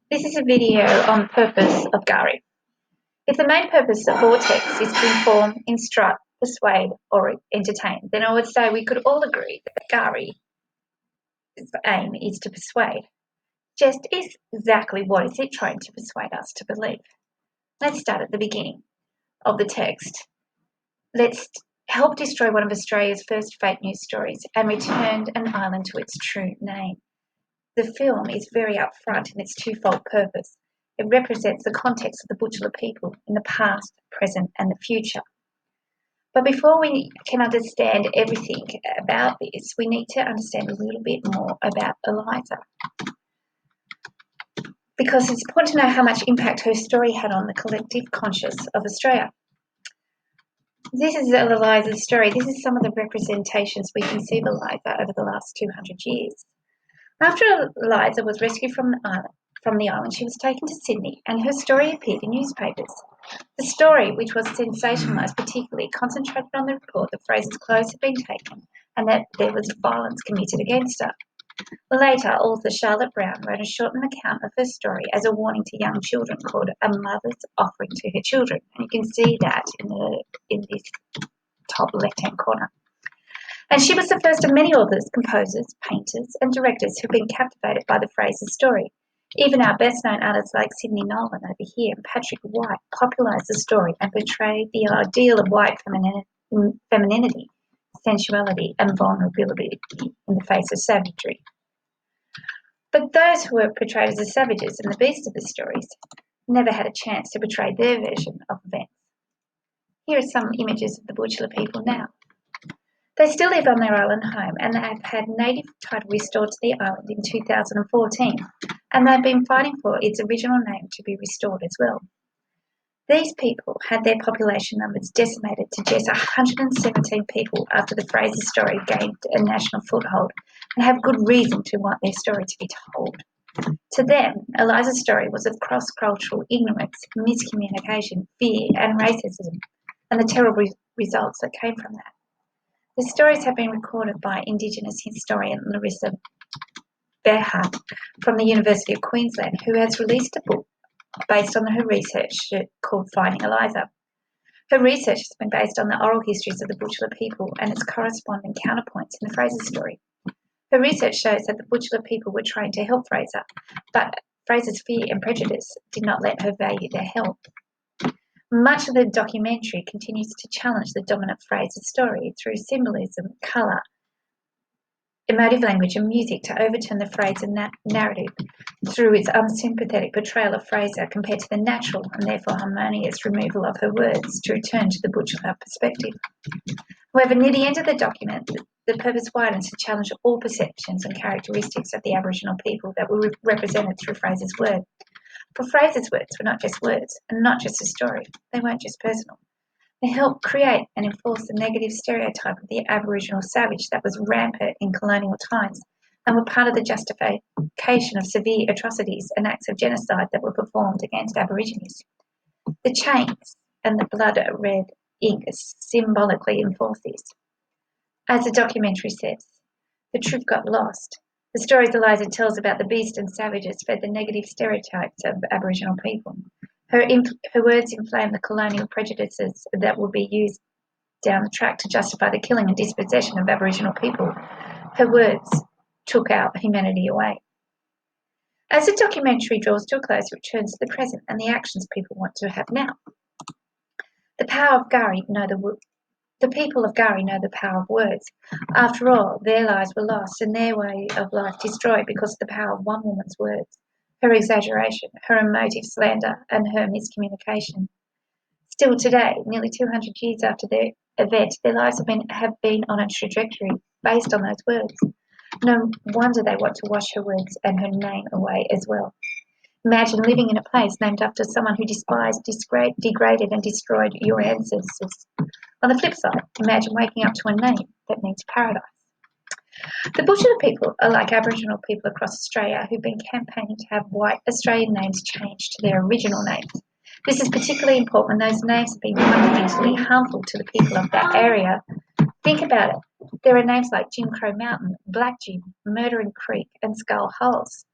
This is a video on the purpose of Gari. If the main purpose of Vortex is to inform, instruct, persuade, or entertain, then I would say we could all agree that Gari's aim is to persuade. Just exactly what is it trying to persuade us to believe? Let's start at the beginning of the text. Let's help destroy one of Australia's first fake news stories and return an island to its true name. The film is very upfront in its twofold purpose. It represents the context of the Butchulla people in the past, present, and the future. But before we can understand everything about this, we need to understand a little bit more about Eliza. Because it's important to know how much impact her story had on the collective conscious of Australia. This is Eliza's story. This is some of the representations we can see of Eliza over the last 200 years. After Eliza was rescued from the island, she was taken to Sydney and her story appeared in newspapers. The story, which was sensationalised particularly, concentrated on the report that Fraser's clothes had been taken and that there was violence committed against her. Later, author Charlotte Brown wrote a shortened account of her story as a warning to young children called A Mother's Offering to Her Children. And you can see that in this top left-hand corner. And she was the first of many authors, composers, painters, and directors who've been captivated by the Fraser story. Even our best-known artists like Sidney Nolan over here and Patrick White popularised the story and portrayed the ideal of white femininity, sensuality, and vulnerability in the face of savagery. But those who were portrayed as the savages and the beasts of the stories never had a chance to portray their version of events. Here are some images of the Butchulla people now. They still live on their island home and they have had native title restored to the island in 2014 and they've been fighting for its original name to be restored as well. These people had their population numbers decimated to just 117 people after the Fraser story gained a national foothold and have good reason to want their story to be told. To them, Eliza's story was of cross-cultural ignorance, miscommunication, fear and racism and the terrible results that came from that. The stories have been recorded by Indigenous historian Larissa Berhart from the University of Queensland, who has released a book based on her research called Finding Eliza. Her research has been based on the oral histories of the Butchulla people and its corresponding counterpoints in the Fraser story. Her research shows that the Butchulla people were trying to help Fraser, but Fraser's fear and prejudice did not let her value their help. Much of the documentary continues to challenge the dominant Fraser story through symbolism, colour, emotive language and music to overturn the Fraser narrative through its unsympathetic portrayal of Fraser compared to the natural and therefore harmonious removal of her words to return to the Butchulla perspective. However, near the end of the document, the purpose widens to challenge all perceptions and characteristics of the Aboriginal people that were represented through Fraser's words. For Fraser's words were not just words and not just a story. They weren't just personal. They helped create and enforce the negative stereotype of the Aboriginal savage that was rampant in colonial times and were part of the justification of severe atrocities and acts of genocide that were performed against Aborigines. The chains and the blood red ink symbolically enforce this. As the documentary says, the truth got lost. The stories Eliza tells about the beast and savages fed the negative stereotypes of Aboriginal people. Her words inflame the colonial prejudices that will be used down the track to justify the killing and dispossession of Aboriginal people. Her words took our humanity away. As the documentary draws to a close, it returns to the present and the actions people want to have now. The people of Gari know the power of words. After all, their lives were lost and their way of life destroyed because of the power of one woman's words, her exaggeration, her emotive slander, and her miscommunication. Still today, nearly 200 years after their event, their lives have been on a trajectory based on those words. No wonder they want to wash her words and her name away as well. Imagine living in a place named after someone who despised, degraded and destroyed your ancestors. On the flip side, imagine waking up to a name that means paradise. The Butchulla people are like Aboriginal people across Australia who've been campaigning to have white Australian names changed to their original names. This is particularly important when those names have been fundamentally harmful to the people of that area. Think about it. There are names like Jim Crow Mountain, Black Jim, Murdering Creek and Skull Holes.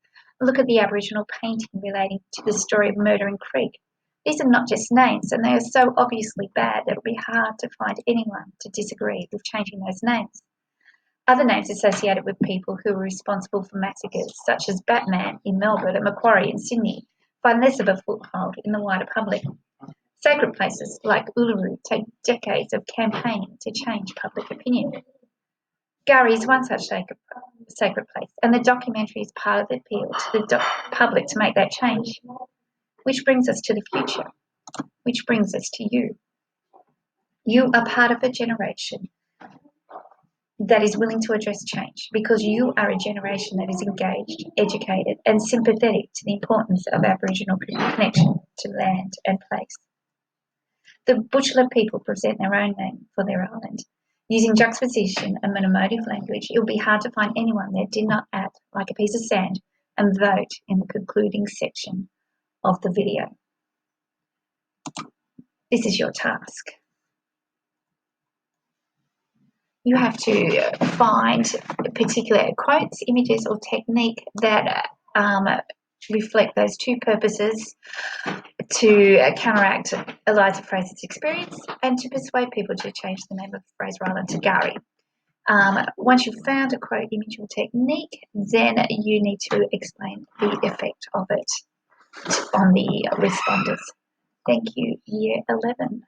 Look at the Aboriginal painting relating to the story of Murdering Creek. These are not just names, and they are so obviously bad that it will be hard to find anyone to disagree with changing those names. Other names associated with people who were responsible for massacres, such as Batman in Melbourne and Macquarie in Sydney, find less of a foothold in the wider public. Sacred places like Uluru take decades of campaigning to change public opinion. Gary is one such sacred place, and the documentary is part of the appeal to the public to make that change. Which brings us to the future, which brings us to you. You are part of a generation that is willing to address change because you are a generation that is engaged, educated, and sympathetic to the importance of Aboriginal connection to land and place. The Butchulla people present their own name for their island. Using juxtaposition and emotive language, it will be hard to find anyone that did not act like a piece of sand and vote in the concluding section of the video. This is your task. You have to find particular quotes, images, or technique that reflect those two purposes: to counteract Eliza Fraser's experience and to persuade people to change the name of Fraser Island to Gari. Once you've found a quote, image, or technique, then you need to explain the effect of it on the responders. Thank you, Year 11.